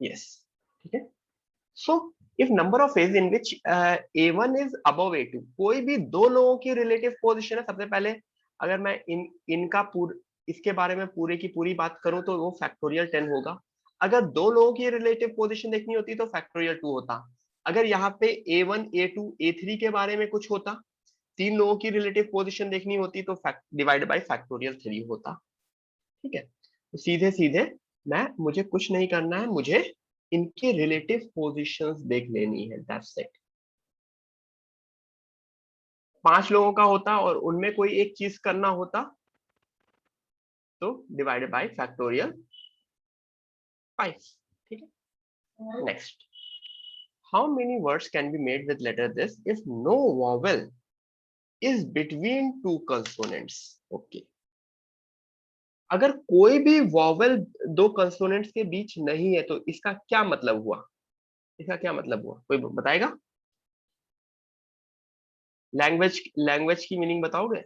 Yes, ठीक है। So if number of phase in which A1 is above A2, कोई भी दो लोगों की रिलेटिव पोजीशन है, सबसे पहले अगर मैं इनका इसके बारे में पूरे की पूरी बात करूं तो वो फैक्टोरियल 10 होगा। अगर दो लोगों की रिलेटिव पोजीशन देखनी होती तो फैक्टोरियल 2 होता। अगर यहाँ पे A1 A2 A3 के बारे में कुछ होता, तीन लोगों की रिलेटिव पोजीशन देखनी होती तो डिवाइड बाय फैक्टोरियल 3 होता। ठीक है, तो सीधे सीधे मुझे कुछ नहीं करना है, मुझे इनके रिलेटिव पोजीशंस देख लेनी है, दैट्स इट। 5 लोगों का होता और उनमें कोई एक चीज करना होता तो डिवाइडेड बाय फैक्टोरियल 5। ठीक है, next, how many words can be made with letter this if no vowel is between two consonants. Okay, अगर कोई भी वॉवेल दो कंसोनेंट्स के बीच नहीं है तो इसका क्या मतलब हुआ? इसका क्या मतलब हुआ, कोई बताएगा? लैंग्वेज की मीनिंग बताओगे?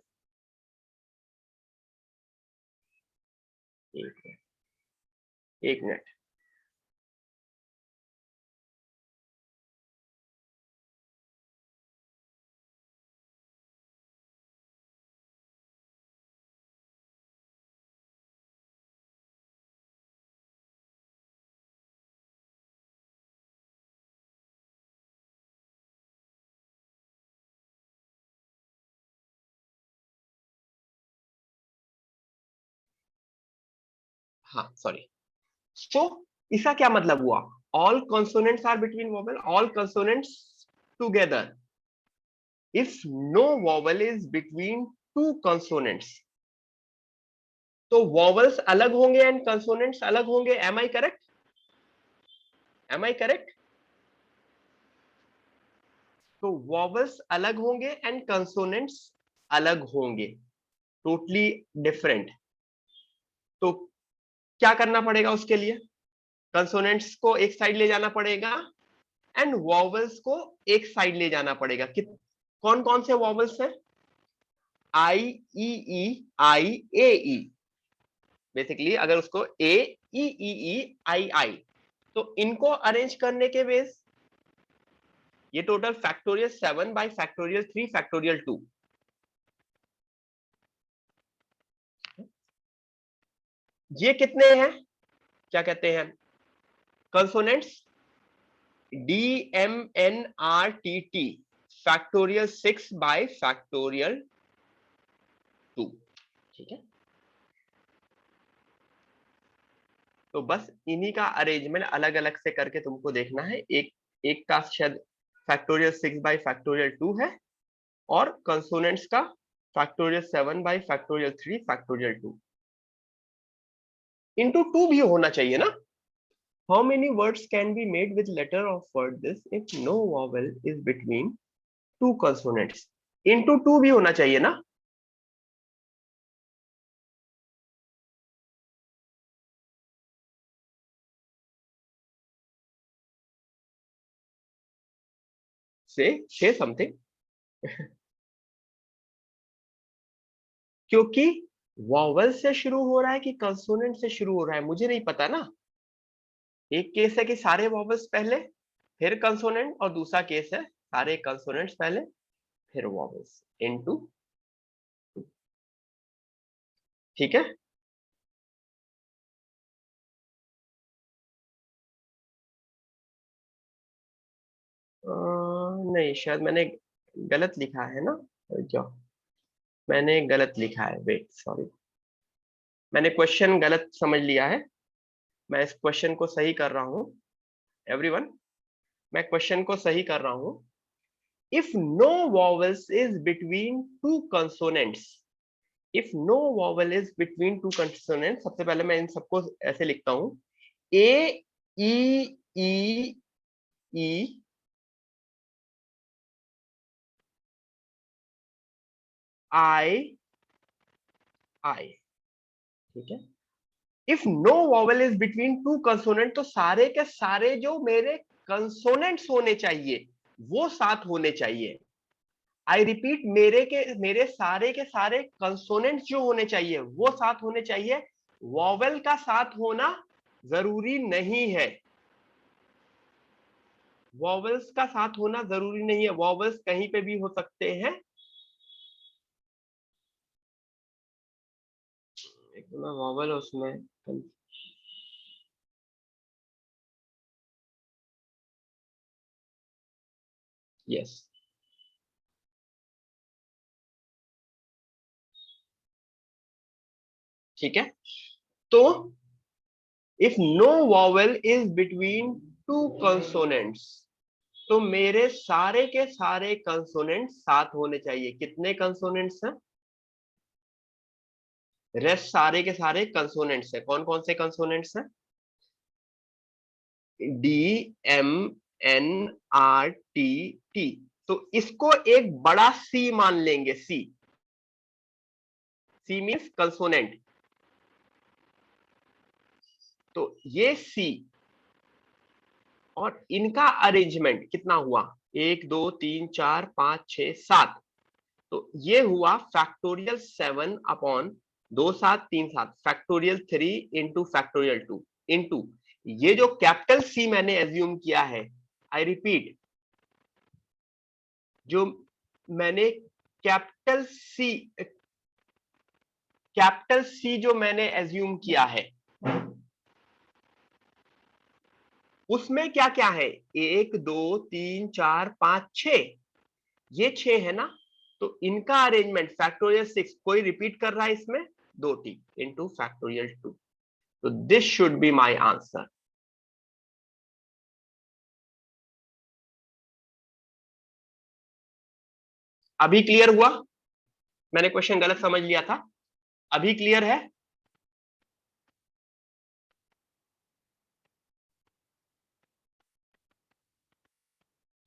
एक मिनट, एक मिनट। हाँ सॉरी, सो इसका क्या मतलब हुआ? All consonants are between vowel, all consonants together. If no vowel is between two consonants तो वॉवेल्स अलग होंगे एंड कंसोनेंट्स अलग होंगे। Am I correct? Am I correct? तो वॉवेल्स अलग होंगे एंड कंसोनेंट्स अलग होंगे, टोटली डिफरेंट। तो क्या करना पड़ेगा उसके लिए? कंसोनेंट्स को एक साइड ले जाना पड़ेगा एंड वॉवेल्स को एक साइड ले जाना पड़ेगा। कौन कौन से वॉवेल्स हैं? आई ई ई आई ए ई। बेसिकली अगर उसको ए ई ई ई आई आई, तो इनको अरेंज करने के बेस ये total factorial 7 by factorial 3 factorial 2। ये कितने हैं, क्या कहते हैं, consonants? D M N R T T factorial 6 by factorial 2। ठीक है, तो बस इन्हीं का अरेंजमेंट अलग अलग से करके तुमको देखना है। एक एक का शायद फैक्टोरियल 6 बाय फैक्टोरियल 2 है और कंसोनेंट्स का factorial 7 by factorial 3 factorial 2 into 2 भी होना चाहिए ना। How many words can be made with letter of word this if no vowel is between two consonants? Into 2 भी होना चाहिए ना। से समथिंग क्योंकि वॉवेल से शुरू हो रहा है कि कंसोनेंट से शुरू हो रहा है मुझे नहीं पता ना। एक केस है कि सारे वॉवेल्स पहले फिर कंसोनेंट, और दूसरा केस है सारे कंसोनेंट्स पहले फिर वॉवेल्स इनटू। ठीक है, नहीं शायद मैंने गलत लिखा है ना, जो मैंने गलत लिखा है, वेट सॉरी, मैंने क्वेश्चन गलत समझ लिया है। मैं इस क्वेश्चन को सही कर रहा हूँ एवरीवन, मैं क्वेश्चन को सही कर रहा हूँ। If no vowels is between two consonants, if no vowel is between two consonants, सबसे पहले मैं इन सबको ऐसे लिखता हूँ, ए ई ई ई आई आई। ठीक है, if no vowel is between two consonant तो सारे के सारे जो मेरे कंसोनेंट्स होने चाहिए वो साथ होने चाहिए। आई रिपीट, मेरे सारे के सारे कंसोनेंट्स जो होने चाहिए वो साथ होने चाहिए। वॉवेल का साथ होना जरूरी नहीं है। वॉवल्स का साथ होना जरूरी नहीं है, वॉवल्स कहीं पे भी हो सकते हैं। एक तो मैं वॉवल उसमें यस, ठीक है। तो if no vowel is between two consonants, तो मेरे सारे के सारे कंसोनेंट्स साथ होने चाहिए। कितने कंसोनेंट्स हैं? रेस्ट सारे के सारे कंसोनेंट्स हैं। कौन कौन से कंसोनेंट्स हैं? D, M, N, R, T, T. तो इसको एक बड़ा सी मान लेंगे। C, C means consonant. तो ये सी और इनका अरेंजमेंट कितना हुआ? 1 2 3 4 5 6 7। तो ये हुआ फैक्टोरियल 7/2 7 3 7 फैक्टोरियल 3 × फैक्टोरियल 2 इंटू ये जो कैपिटल सी मैंने एज्यूम किया है। आई रिपीट, जो मैंने कैपिटल सी जो मैंने एज्यूम किया है, उसमें क्या क्या है? 1 2 3 4 5 6, ये 6 है ना। तो इनका अरेंजमेंट फैक्टोरियल 6, कोई रिपीट कर रहा है इसमें? 2t into factorial 2। तो this should be my answer. अभी क्लियर हुआ? मैंने क्वेश्चन गलत समझ लिया था। अभी क्लियर है?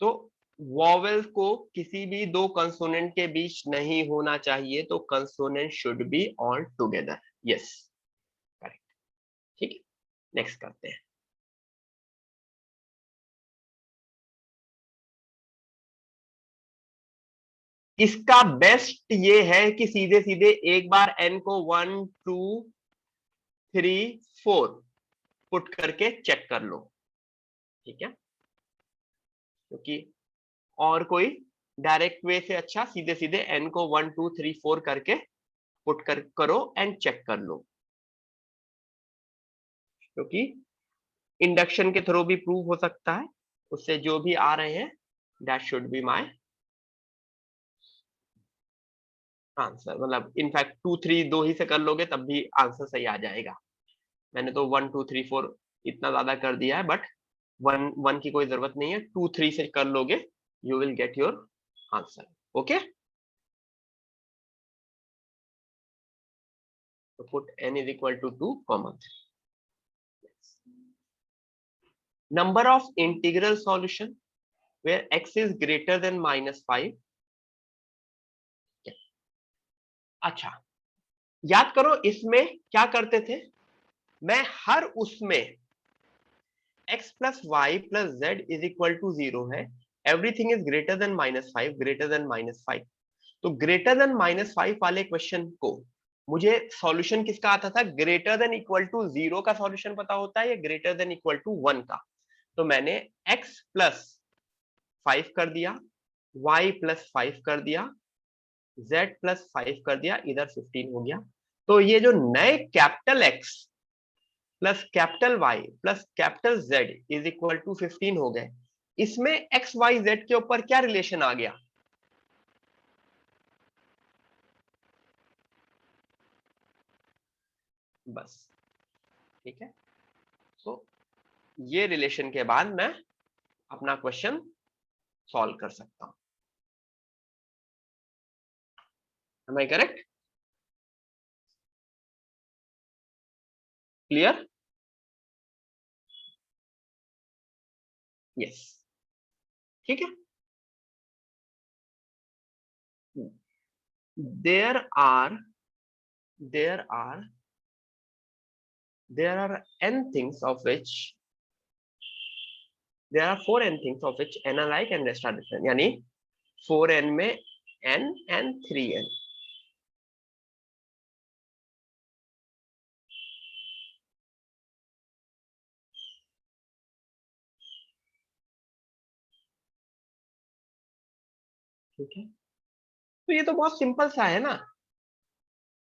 तो वॉवेल को किसी भी दो कंसोनेंट के बीच नहीं होना चाहिए, तो consonant should be all together. Yes, correct. ठीक है, नेक्स्ट करते हैं। इसका बेस्ट ये है कि सीधे सीधे एक बार एन को 1 2 3 4 पुट करके चेक कर लो। ठीक है, क्योंकि और कोई डायरेक्ट वे से अच्छा सीधे सीधे एन को 1 2 3 4 करके पुट करो एंड चेक कर लो। क्योंकि इंडक्शन के थ्रू भी प्रूव हो सकता है। उससे जो भी आ रहे हैं, that should be my answer. मतलब इनफैक्ट 2 3 दो ही से कर लोगे तब भी आंसर सही आ जाएगा। मैंने तो 1 2 3 4 इतना ज्यादा कर दिया है, बट वन वन की कोई जरूरत नहीं है। 2 3 से कर लोगे, you will get your answer. Okay, तो put n is equal to 2, 3। Number of integral solution where x is greater than -5। अच्छा, याद करो इसमें क्या करते थे? मैं हर उसमें x plus y plus z is equal to 0 है, everything is greater than -5, greater than -5। तो ग्रेटर देन -5 वाले क्वेश्चन को मुझे सॉल्यूशन किसका आता था? ग्रेटर देन इक्वल टू 0 का सॉल्यूशन पता होता है या ग्रेटर देन इक्वल टू 1 का। तो मैंने x प्लस 5 कर दिया, y प्लस 5 कर दिया, z प्लस 5 कर दिया, इधर 15 हो गया। तो ये जो नए capital X plus capital Y plus capital Z is equal to 15 हो गए। इसमें एक्स वाई जेड के ऊपर क्या रिलेशन आ गया? बस, ठीक है। तो ये रिलेशन के बाद मैं अपना क्वेश्चन सॉल्व कर सकता हूं। Am I correct? Clear? Yes, ठीक है। There are there are there are n things of which there are 4n things of which n alike and rest are different। यानी 4n में n and 3n। ठीक है, तो ये तो बहुत सिंपल सा है ना।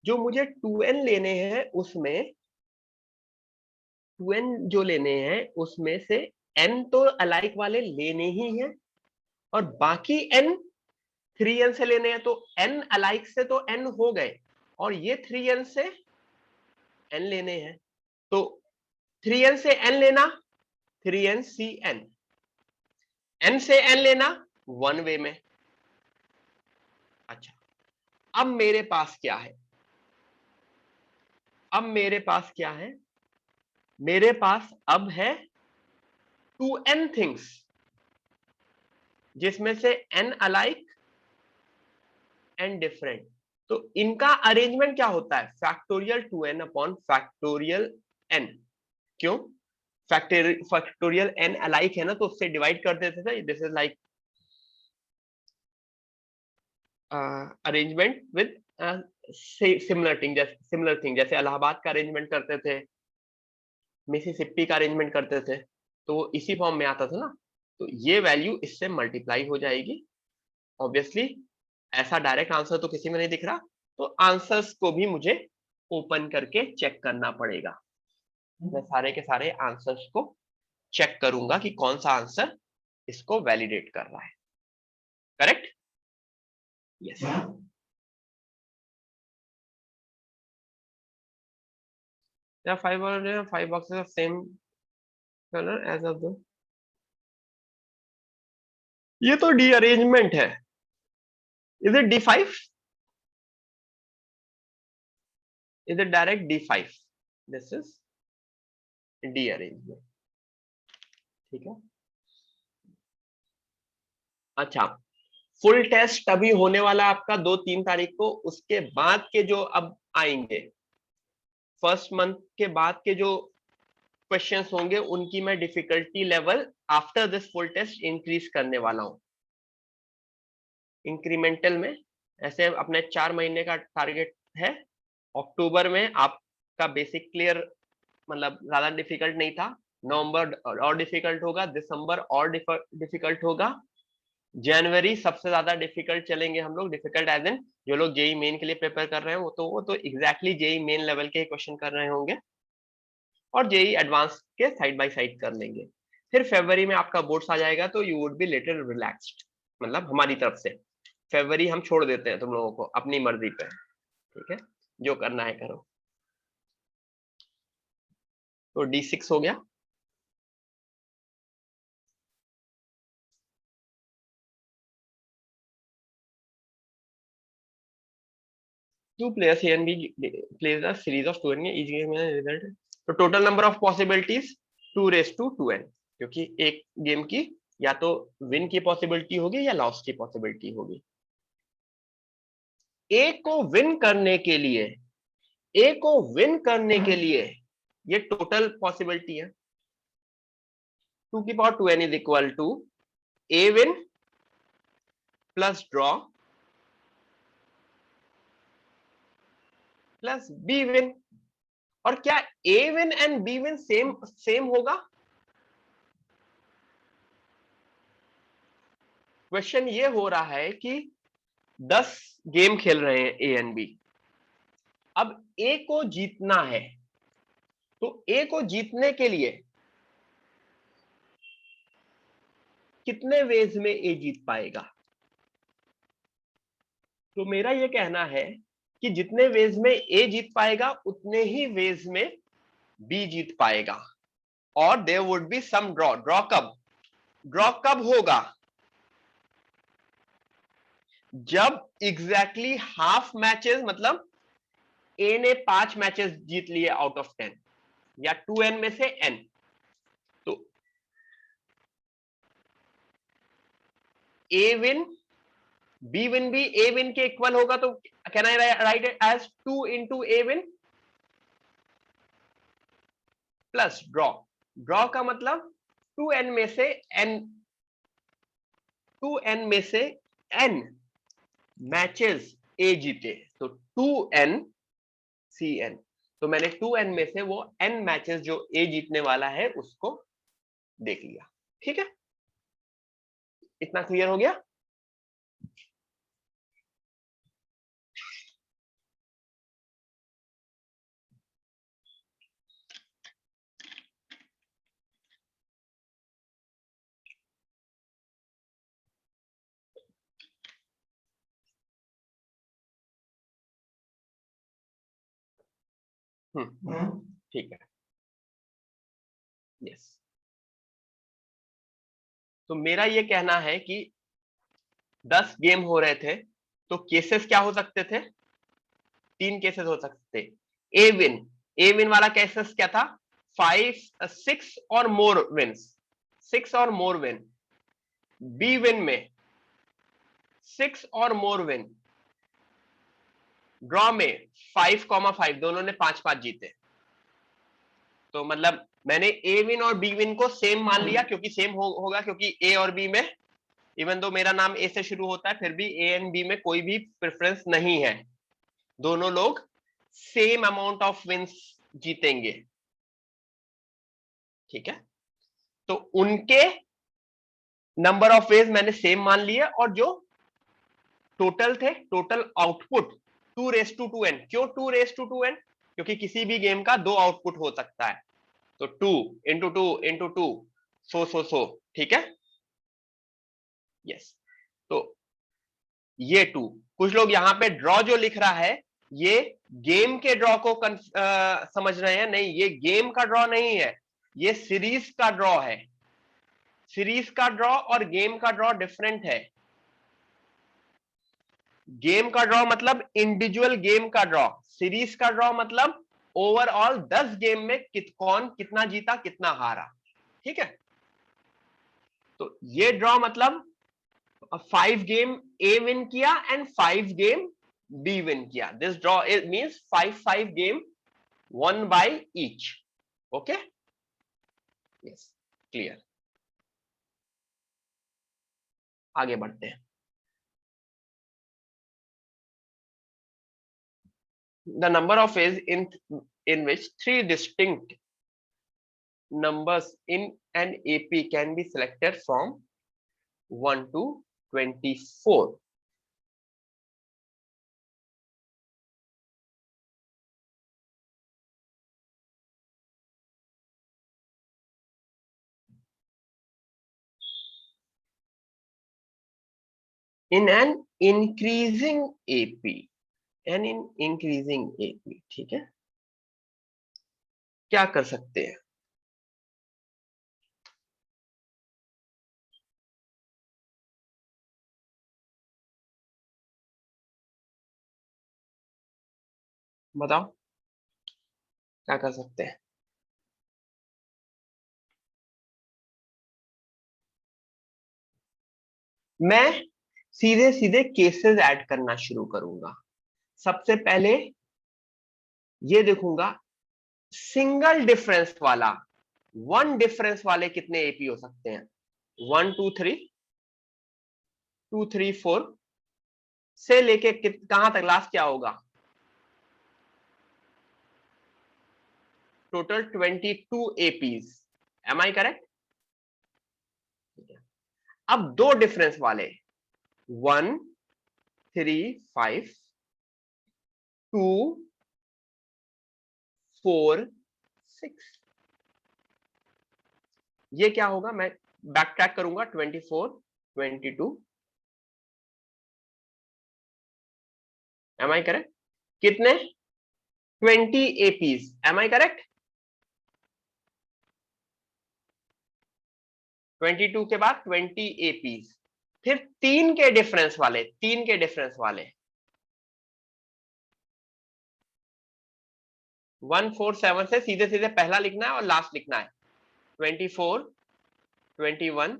जो मुझे 2n लेने हैं उसमें 2n जो लेने हैं उसमें से n तो अलाइक वाले लेने ही हैं, और बाकी n 3n से लेने हैं, तो n अलाइक से तो n हो गए, और ये 3n से n लेने हैं, तो 3n से n लेना 3n cn, n से n लेना वन वे में। अच्छा, अब मेरे पास क्या है, अब मेरे पास क्या है, मेरे पास अब है 2n थिंग्स, जिसमें से n अलाइक एंड डिफरेंट। तो इनका अरेंजमेंट क्या होता है, factorial 2n upon factorial n। क्यों, फैक्टोरियल n अलाइक है ना, तो उससे डिवाइड कर देते थे। This is like arrangement with similar thing, जैसे इलाहाबाद का अरेंजमेंट करते थे, मिसिसिपी का अरेंजमेंट करते थे, तो वो इसी फॉर्म में आता था ना। तो ये वैल्यू इससे मल्टीप्लाई हो जाएगी। ऑब्वियसली ऐसा डायरेक्ट आंसर तो किसी में नहीं दिख रहा, तो आंसर्स को भी मुझे ओपन करके चेक करना पड़ेगा। मैं सारे के सारे आंसर्स को चेक करूंगा कि कौन सा आंसर इसको वैलिडेट कर रहा है। Correct, yes. There are five boxes of same color as of the, ये तो डी अरेंजमेंट है। Is it D5? Is it direct D5? This is D arrangement. ठीक है, अच्छा, फुल टेस्ट अभी होने वाला आपका 2-3 तारीख को, उसके बाद के जो अब आएंगे, फर्स्ट मंथ के बाद के जो क्वेश्चंस होंगे, उनकी मैं difficulty level after this full test increase करने वाला हूं इंक्रीमेंटल में। ऐसे अपने 4 महीने का टारगेट है। अक्टूबर में आपका बेसिक क्लियर, मतलब ज्यादा डिफिकल्ट नहीं था, नवंबर और डिफिकल्ट होगा, दिसंबर और डिफिकल्ट होगा, जनवरी सबसे ज्यादा डिफिकल्ट चलेंगे हम लोग। डिफिकल्ट एज इन जो लोग जेई मेन के लिए प्रिपेयर कर रहे हैं, वो तो एग्जैक्टली जेई मेन लेवल के क्वेश्चन कर रहे होंगे, और जेई एडवांस के साइड बाय साइड कर लेंगे। फिर फरवरी में आपका बोर्ड्स आ जाएगा, तो you would be little relaxed, मतलब हमारी तरफ से फरवरी हम छोड़ देते हैं तुम लोगों को अपनी मर्जी पे। ठीक है, जो करना है करो। तो D6 हो गया। Two players A and B plays a series of 2n, each game में result है। तो total number of possibilities 2 raised to 2n, क्योंकि एक गेम की या तो विन की पॉसिबिलिटी होगी या लॉस की पॉसिबिलिटी होगी। ए को विन करने के लिए, ए को विन करने के लिए ये टोटल पॉसिबिलिटी है। 2n is equal to A win plus draw plus B win. और क्या A win and B win same होगा? क्वेश्चन ये हो रहा है कि 10 गेम खेल रहे हैं ए एंड बी, अब ए को जीतना है, तो ए को जीतने के लिए कितने वेज में ए जीत पाएगा? तो मेरा ये कहना है कि जितने वेज में ए जीत पाएगा, उतने ही वेज में बी जीत पाएगा, और there would be some draw. Draw कब होगा? जब एग्जैक्टली हाफ मैचेस, मतलब ए ने 5 मैचेस जीत लिए आउट ऑफ 10, या 2n में से n, तो ए विन बी विन भी ए विन के इक्वल होगा, तो can I write it as 2 into a win plus draw. Draw का मतलब 2n में से n, 2n में से n मैचेस ए जीते, तो 2n cn। तो मैंने 2n में से वो n मैचेस जो ए जीतने वाला है उसको देख लिया। ठीक है, इतना क्लियर हो गया? ठीक है, यस। तो मेरा ये कहना है कि 10 गेम हो रहे थे, तो केसेस क्या हो सकते थे? 3 केसेस हो सकते थे। ए विन वाला केसेस क्या था? 6 और मोर विन्स, 6 और मोर विन। बी विन में 6 और मोर विन। ड्रॉ में 5,5 दोनों ने 5-5 जीते। तो मतलब मैंने ए विन और बी विन को सेम मान लिया, क्योंकि सेम होगा, क्योंकि ए और बी में इवन दो मेरा नाम ए से शुरू होता है, फिर भी ए एंड बी में कोई भी प्रेफरेंस नहीं है, दोनों लोग सेम अमाउंट ऑफ विन्स जीतेंगे। ठीक है, तो उनके नंबर ऑफ वेज मैंने सेम मान लिए, और जो टोटल थे, टोटल आउटपुट 2:2n। क्यों 2:2n? क्योंकि किसी भी गेम का 2 आउटपुट हो सकता है, तो 2 इंटू 2 इंटू 2, सो। ठीक है, यस। तो ये 2, कुछ लोग यहां पे ड्रॉ जो लिख रहा है, ये गेम के ड्रॉ को समझ रहे हैं। नहीं, ये गेम का ड्रॉ नहीं है, ये सीरीज का ड्रॉ है। सीरीज का ड्रॉ और गेम का ड्रॉ डिफरेंट है। गेम का ड्रॉ मतलब इंडिविजुअल गेम का ड्रॉ, सीरीज का ड्रॉ मतलब ओवरऑल 10 गेम में कौन कितना जीता, कितना हारा। ठीक है, तो ये ड्रॉ मतलब 5 गेम ए विन किया एंड 5 गेम बी विन किया। This draw it means 5 game one by each. Okay, yes, clear. आगे बढ़ते हैं। The number of ways in which 3 distinct numbers in an AP can be selected from 1 to 24. In an increasing AP, and in increasing AP, ठीक है, क्या कर सकते हैं? बताओ क्या कर सकते हैं? मैं सीधे सीधे केसेस ऐड करना शुरू करूंगा। सबसे पहले ये देखूंगा सिंगल डिफरेंस वाला, 1 डिफरेंस वाले कितने एपी हो सकते हैं। 1 2 3 2 3 4 से लेके कहां तक, लास्ट क्या होगा? Total 22 APs. Am I correct? अब 2 डिफरेंस वाले 1 3 5 2 4 6, ये क्या होगा? मैं बैक ट्रैक करूंगा। 24 22, एम आई करेक्ट? कितने? 20 एपीज। Am I correct? 22 के बाद 20 एपीज। फिर 3 के डिफरेंस वाले, 3 के डिफरेंस वाले 147 से सीधे सीधे पहला लिखना है और लास्ट लिखना है। 24 21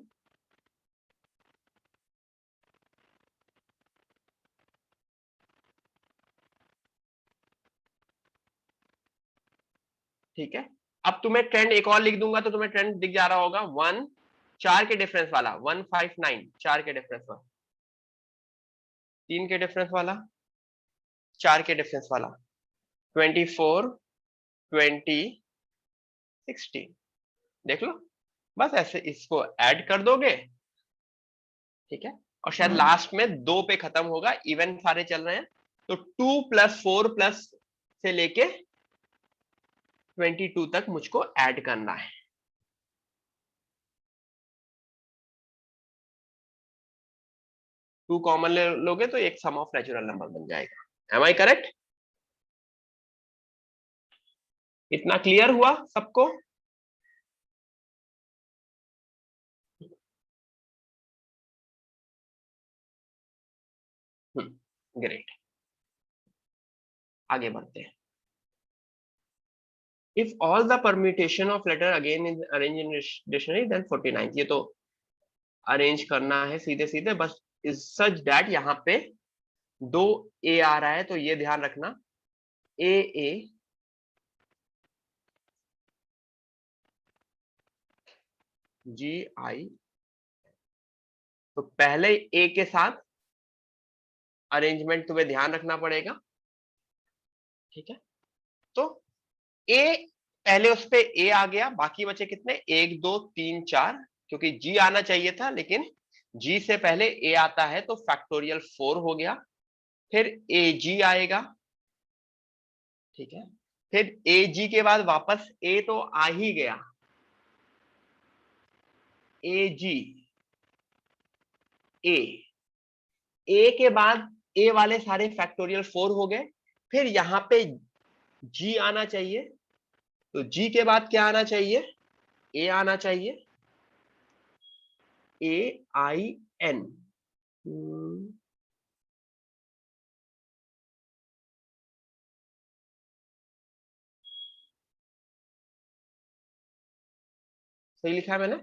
ठीक है। अब तुम्हें ट्रेंड एक और लिख दूंगा तो तुम्हें ट्रेंड दिख जा रहा होगा। 1 4 के डिफरेंस वाला 159, 4 के डिफरेंस वाला, 3 के डिफरेंस वाला, 4 के डिफरेंस वाला, 24 20 16। देख लो, बस ऐसे इसको ऐड कर दोगे। ठीक है, और शायद लास्ट में 2 पे खत्म होगा, इवन सारे चल रहे हैं, तो 2 + 4 प्लस से लेके 22 तक मुझको ऐड करना है। टू कॉमन ले लोगे तो एक सम ऑफ नेचुरल नंबर बन जाएगा। Am I correct? इतना क्लियर हुआ सबको? ग्रेट, आगे बढ़ते हैं। If all the permutation of letter again is arrange in dictionary then 49। ये तो अरेंज करना है सीधे सीधे, बस इज सच दैट यहाँ पे दो ए आ रहा है, तो ये ध्यान रखना, ए ए जी आई, तो पहले ए के साथ अरेंजमेंट तुम्हें ध्यान रखना पड़ेगा, ठीक है? तो ए पहले उस पे ए आ गया, बाकी बचे कितने, 1 2 3 4, क्योंकि जी आना चाहिए था लेकिन जी से पहले ए आता है तो फैक्टोरियल 4 हो गया। फिर ए जी आएगा, ठीक है? फिर ए जी के बाद वापस ए तो आ ही गया, ए जी ए, ए के बाद ए वाले सारे फैक्टोरियल 4 हो गए। फिर यहां पे जी आना चाहिए, तो जी के बाद क्या आना चाहिए, ए आना चाहिए, ए आई एन। सही लिखा है मैंने?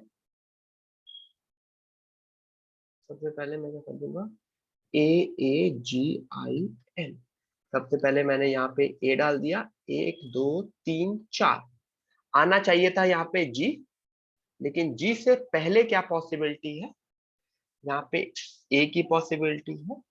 सबसे पहले मैं क्या कर दूंगा, ए ए जी आई एन। सबसे पहले मैंने यहाँ पे ए डाल दिया, 1 2 3 4, आना चाहिए था यहाँ पे जी, लेकिन जी से पहले क्या पॉसिबिलिटी है, यहाँ पे ए की पॉसिबिलिटी है।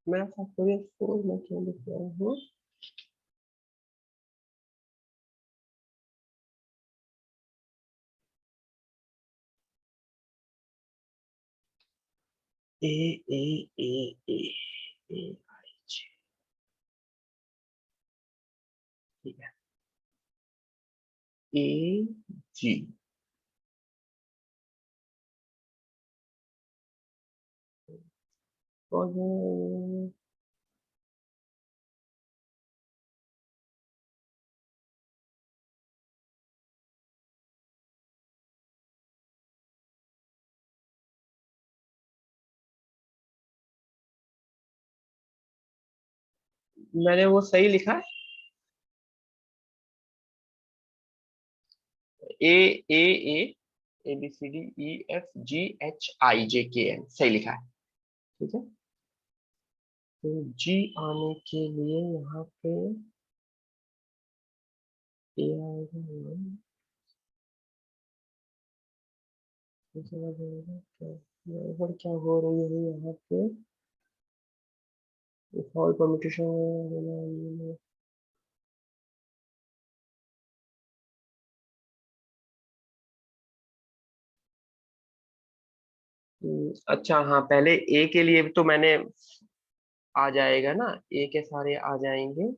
मेरा फैक्टोरियल 4 मैं क्यों लिख रहा हूँ, ए ए ए ए ए आई जी, ठीक है, ए जी। और मैंने वो सही लिखा है, A A A A B C D E F G H I J K N, सही लिखा है, ठीक है? तो जी आने के लिए यहाँ पे ए आएगा, समझ आएगा क्या गड़बड़ क्या हो रही है यहाँ पे, फॉल परम्यूटेशन। अच्छा हाँ, पहले ए के लिए तो मैंने आ जाएगा ना, ए के सारे आ जाएंगे।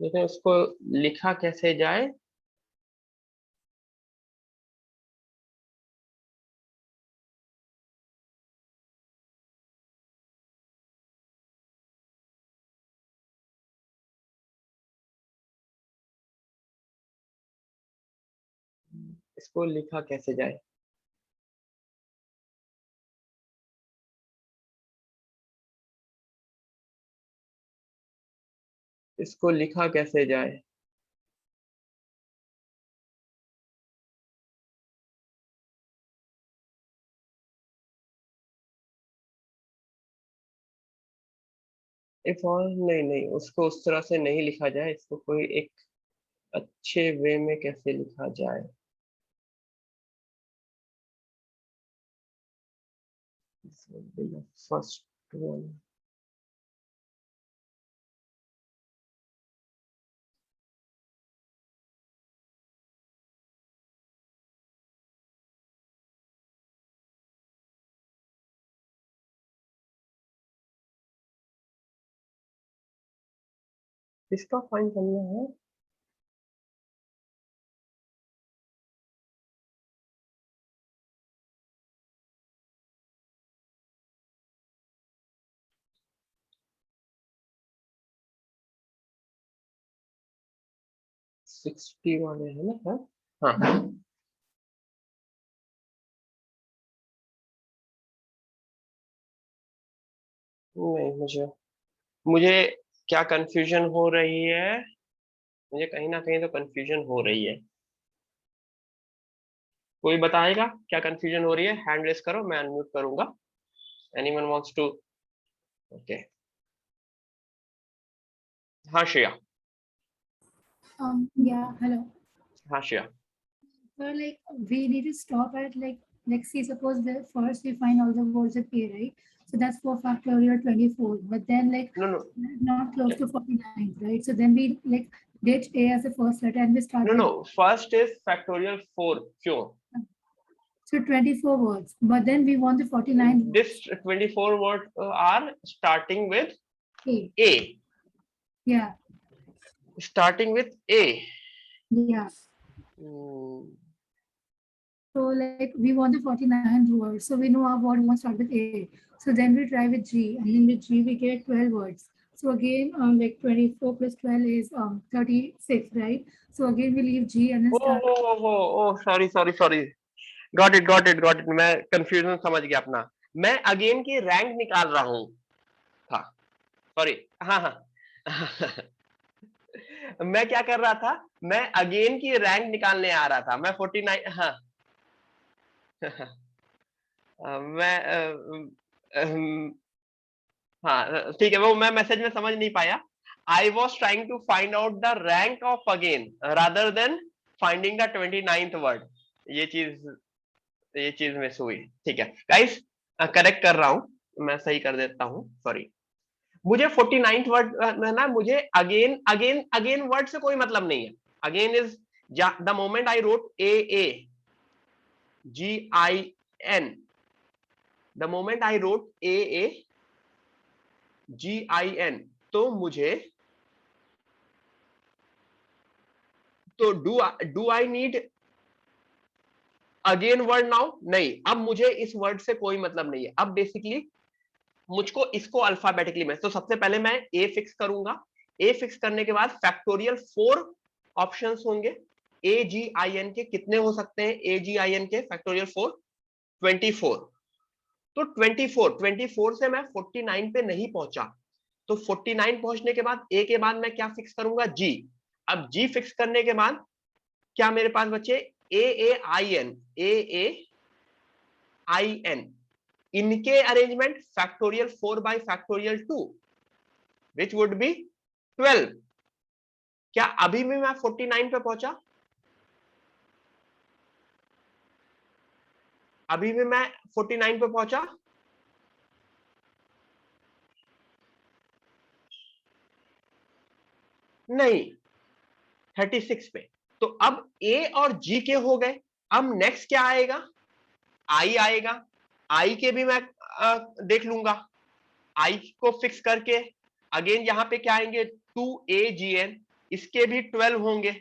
लेकिन उसको लिखा कैसे जाए, इसको लिखा कैसे जाए, इसको लिखा कैसे जाए? इफ और नहीं नहीं, उसको उस तरह से नहीं लिखा जाए, इसको कोई एक अच्छे वे में कैसे लिखा जाए, फर्स्ट वन। किसका फाइन करना है? 60 वाले हैं ना? हाँ, नहीं, मुझे मुझे क्या कंफ्यूजन हो रही है, मुझे कहीं ना कहीं तो कंफ्यूजन हो रही है। कोई बताएगा क्या कंफ्यूजन हो रही है? हैंड रेस करो, मैं अनम्यूट करूंगा। Anyone wants to? ओके, हाँ श्रेया। Yeah, hello. हाँ Shreya. So like we need to stop at like see suppose that first we find all the words with A, right? So that's 4 factorial 24. But then like no no, not close to 49, right? So then we like ditch A as the first letter and we start no no, with first is factorial 4, क्यों? so 24 words. But then we want the 49 this words. 24 word are starting with A. A, Yeah. Starting with A. Yeah. So like we want the 49 words. So we know our word won't start with A. So then we try with G, and then with G we get 12 words. So again, like 24 plus 12 is 36, right? So again we leave G and then start. Oh sorry sorry sorry, got it got it got it, मैं confusion समझ गया अपना। मैं again की rank निकाल रहा हूँ था, सॉरी। हाँ हाँ मैं क्या कर रहा था, मैं अगेन की रैंक निकालने आ रहा था। मैं 49, हाँ मैं हाँ ठीक है, वो मैं मैसेज में समझ नहीं पाया। I was trying to find out the rank of again rather than finding the 29th word. ये चीज मिस हुई। ठीक है गाइस, करेक्ट कर रहा हूं, मैं सही कर देता हूं, सॉरी। मुझे 49th वर्ड में ना, मुझे अगेन अगेन अगेन वर्ड से कोई मतलब नहीं है। Again is the moment I wrote A G I N, the moment I wrote A G I N, तो मुझे तो do I need again word now? नहीं, अब मुझे इस वर्ड से कोई मतलब नहीं है। अब बेसिकली मुझको इसको अल्फाबेटिकली में, तो सबसे पहले मैं ए फिक्स करूंगा। ए फिक्स करने के बाद फैक्टोरियल 4 ऑप्शंस होंगे। ए जी आई एन के कितने हो सकते हैं? ए जी आई एन के फैक्टोरियल 4 24। तो 24 से मैं 49 पे नहीं पहुंचा, तो 49 पहुंचने के बाद ए के बाद मैं क्या फिक्स करूंगा? जी। अब जी फिक्स करने के बाद क्या मेरे पास बचे? A I N, A I N, इनके arrangement factorial 4 by factorial 2 which would be 12। क्या अभी भी मैं 49 पे पहुंचा? अभी भी मैं 49 पे पहुंचा? नहीं, 36 पे। तो अब ए और जी के हो गए। अब नेक्स्ट क्या आएगा? आई आएगा। आई के भी मैं देख लूंगा। आई को फिक्स करके अगेन यहां पे क्या आएंगे? 2AGN, इसके भी 12 होंगे।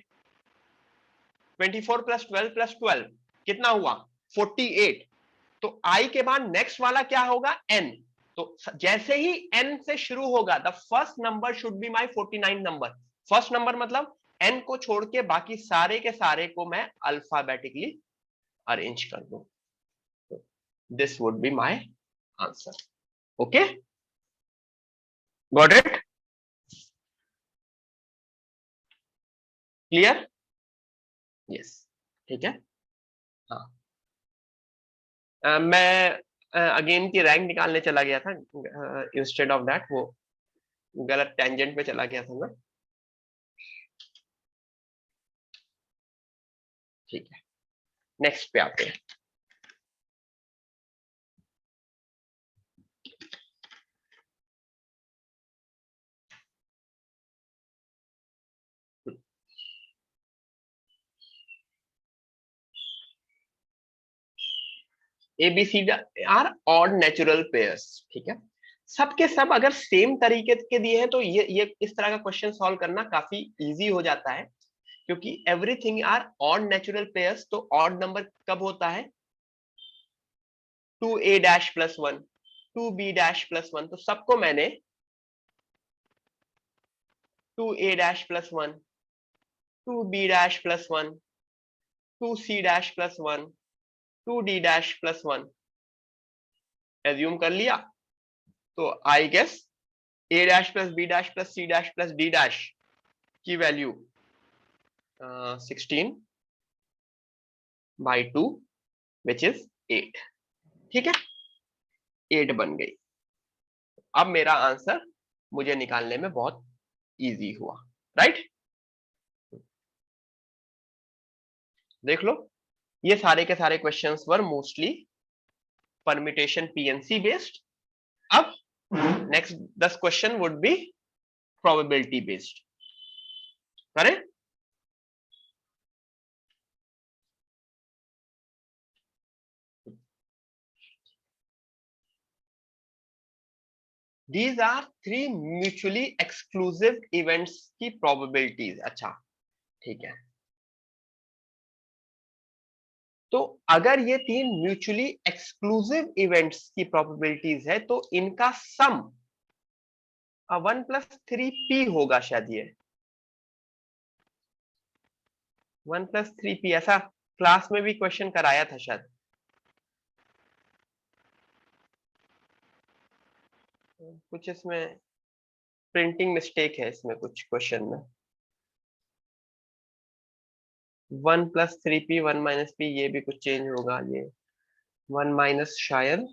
24 प्लस 12 प्लस 12 कितना हुआ? 48। तो आई के बाद नेक्स्ट वाला क्या होगा? एन। तो जैसे ही एन से शुरू होगा, the first number should be my 49 number. First number मतलब एन को छोड़ के बाकी सारे के सारे को मैं अल्फाबेटिकली अरेंज कर दूं। This would be my answer. Okay, got it? Clear? Yes, ठीक है। हाँ, मैं अगेन की रैंक निकालने चला गया था, इंस्टेड ऑफ दैट वो गलत टेंजेंट पे चला गया था मैं। ठीक है, नेक्स्ट पे आते हैं। ABC are odd natural pairs. ठीक है, सबके सब अगर सेम तरीके के दिए हैं तो ये इस तरह का क्वेश्चन सॉल्व करना काफी इजी हो जाता है, क्योंकि everything are odd natural pairs. तो ऑड नंबर कब होता है? 2A dash plus 1, 2B dash plus 1। तो सबको मैंने 2A dash plus 1, 2b dash plus 1, 2c dash plus 1, 2d dash plus 1 assume कर लिया। तो I guess a dash plus b dash plus c dash plus d dash की value 16 by 2 which is 8। ठीक है, 8 बन गई। अब मेरा आंसर मुझे निकालने में बहुत इजी हुआ, राइट। देख लो, ये सारे के सारे questions were mostly permutation PNC based. अब next 10 question would be probability based. करें? These are 3 mutually exclusive events की probabilities। अच्छा, ठीक है। तो अगर ये 3 म्यूचुअली एक्सक्लूसिव इवेंट्स की प्रोबेबिलिटीज है तो इनका सम 1 प्लस 3p होगा शायद। ये 1 प्लस 3p ऐसा क्लास में भी क्वेश्चन कराया था शायद। कुछ इसमें प्रिंटिंग मिस्टेक है इसमें कुछ क्वेश्चन में। 1 प्लस 3p 1 माइनस p ये भी कुछ चेंज होगा। ये 1 माइनस शायद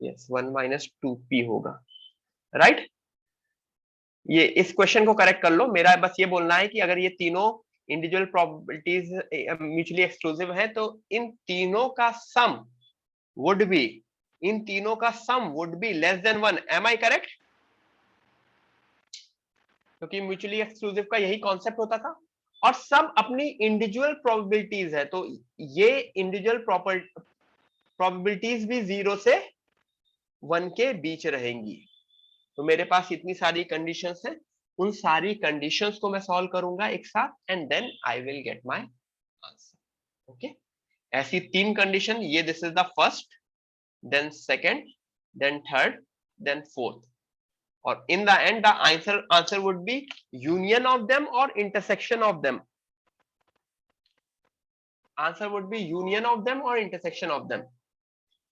यस 1 माइनस 2p होगा, राइट। ये इस क्वेश्चन को करेक्ट कर लो। मेरा बस ये बोलना है कि अगर ये तीनों इंडिविजुअल प्रोबेबिलिटीज म्यूचुअली एक्सक्लूसिव है तो इन तीनों का sum would be less than 1। Am I correct? क्योंकि म्यूचुअली एक्सक्लूसिव का यही कॉन्सेप्ट होता था और सब अपनी इंडिविजुअल प्रोबेबिलिटीज है, तो ये इंडिविजुअल प्रोबेबिलिटीज भी 0 से 1 के बीच रहेंगी। तो मेरे पास इतनी सारी कंडीशंस हैं, उन सारी कंडीशंस को मैं सॉल्व करूंगा एक साथ and then I will get my answer. Okay, ऐसी 3 कंडीशन, ये this is the first, then second, then third, then fourth, और in the end the answer would be union of them or intersection of them। answer would be union of them or intersection of them।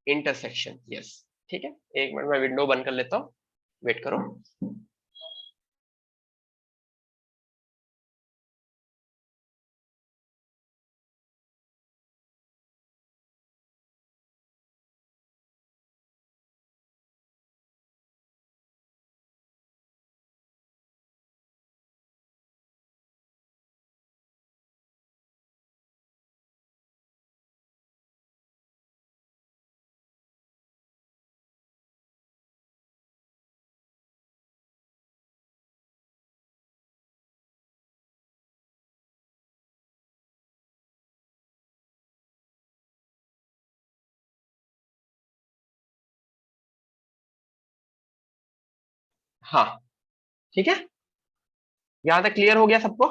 intersection, yes। ठीक है, एक minute मैं window बंद कर लेता हूं, wait करो। हाँ ठीक है, यहां तक क्लियर हो गया सबको?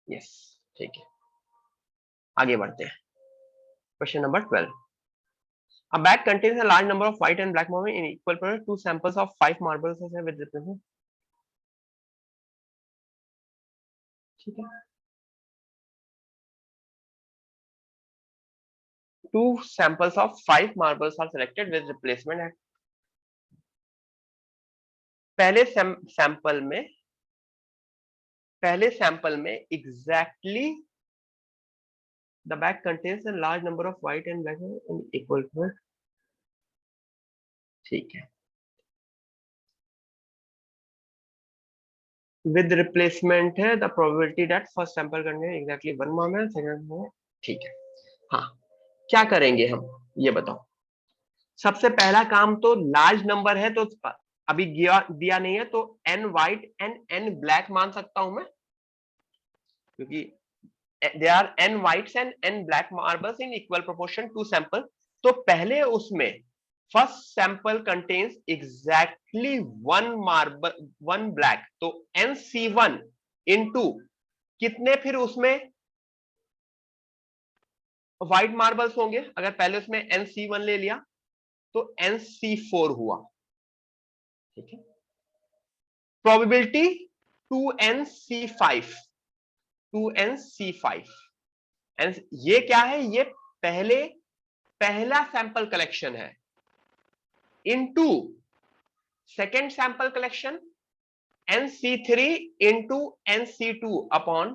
यस, ठीक है, आगे बढ़ते हैं। Question number 12। A bag contains a large number of white and black marble in equal proportion. 2 samples of 5 marbles are with represent। ठीक है, 2 samples of 5 marbles are selected with replacement at पहले sample में exactly the bag contains a large number of white and black in equal proportion। ठीक है, with replacement है the probability that first sample contains exactly 1 marble, second में। ठीक है, हाँ क्या करेंगे हम ये बताओ। सबसे पहला काम तो लार्ज नंबर है तो अभी दिया नहीं है, तो n white and n black मान सकता हूं मैं, क्योंकि there are n whites and n black marbles in equal proportion to sample। तो पहले उसमें first sample contains exactly 1 marble 1 black, तो nc1 इनटू कितने फिर उसमें व्हाइट मार्बल्स होंगे। अगर पहले उसमें nc1 ले लिया तो nc4 हुआ। ठीक है, प्रोबेबिलिटी 2NC5 2NC5 एंड ये क्या है, ये पहला सैंपल कलेक्शन है into second sample collection NC3 into NC2 upon,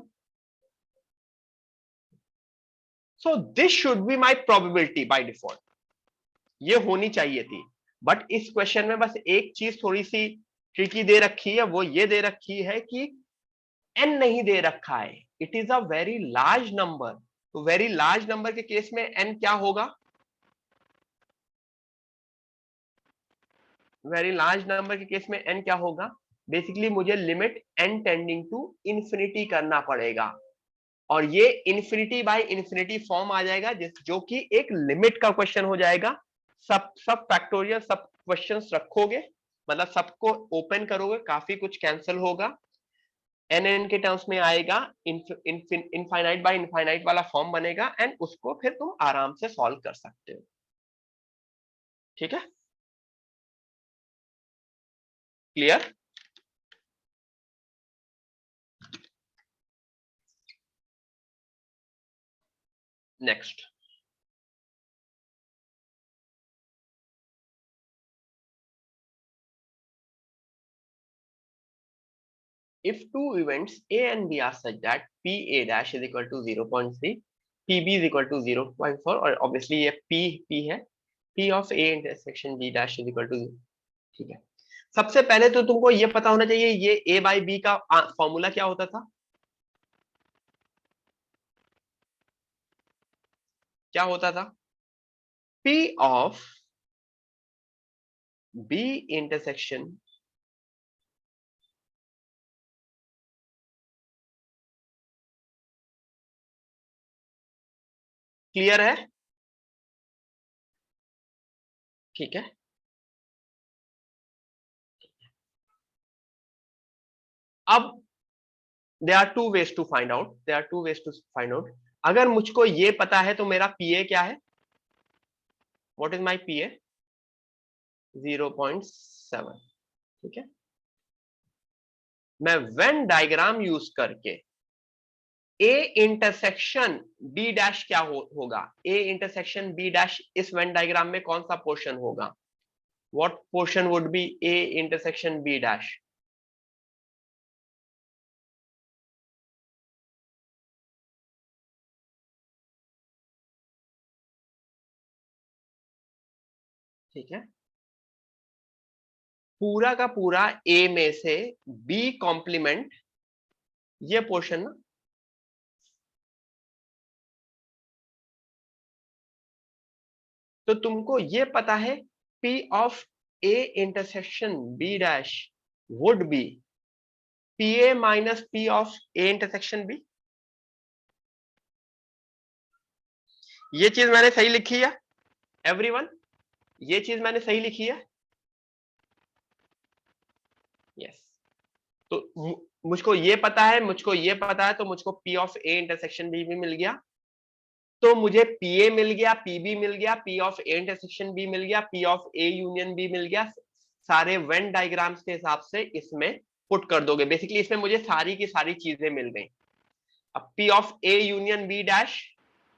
so this should be my probability by default. ये होनी चाहिए थी, बट इस क्वेश्चन में बस एक चीज थोड़ी सी ट्रिकी दे रखी है, वो ये दे रखी है कि n नहीं दे रखा है, it is a very large number. तो वेरी लार्ज नंबर के केस में n क्या होगा, वेरी लार्ज नंबर के केस में n क्या होगा, बेसिकली मुझे limit n tending to infinity करना पड़ेगा, और ये इंफिनिटी बाय इंफिनिटी फॉर्म आ जाएगा, जो कि एक लिमिट का क्वेश्चन हो जाएगा। सब फैक्टोरियल सब क्वेश्चंस रखोगे, मतलब सबको ओपन करोगे, काफी कुछ कैंसिल होगा, एन के टर्म्स में आएगा, इनफाइनाइट बाय इनफाइनाइट वाला फॉर्म बनेगा, एंड उसको फिर तुम आराम से सॉल्व कर सकते हो। ठीक है, clear? Next, if two events A and B are such that PA dash is equal to 0.3, PB is equal to 0.4, और obviously ये P है, P of A intersection B dash is equal to 0. ठीक है, सबसे पहले तो तुमको ये पता होना चाहिए ये A by B का फॉर्मूला क्या होता था, क्या होता था, P of B intersection clear है? ठीक है, अब there are two ways to find out, अगर मुझको ये पता है तो मेरा PA क्या है, what is my PA, 0.7, ठीक है, मैं वेन डायग्राम यूज करके A इंटरसेक्शन B डैश क्या होगा, A इंटरसेक्शन B डैश इस वेन डायग्राम में कौन सा पोर्शन होगा, what portion would be A intersection B dash, ठीक है, पूरा का पूरा A में से B कॉम्प्लीमेंट ये पोर्शन ना, तो तुमको ये पता है P of A intersection B dash would be PA minus P of A intersection B, ये चीज मैंने सही लिखी है एवरीवन, ये चीज मैंने सही लिखी है, यस, तो मुझको ये पता है, तो मुझको P of A intersection B भी मिल गया, तो मुझे PA मिल गया, PB मिल गया, P of A intersection B मिल गया, P of A union B मिल गया, सारे वेन डायग्राम्स के हिसाब से इसमें पुट कर दोगे, बेसिकली इसमें मुझे सारी की सारी चीजें मिल गई। अब P of A union B dash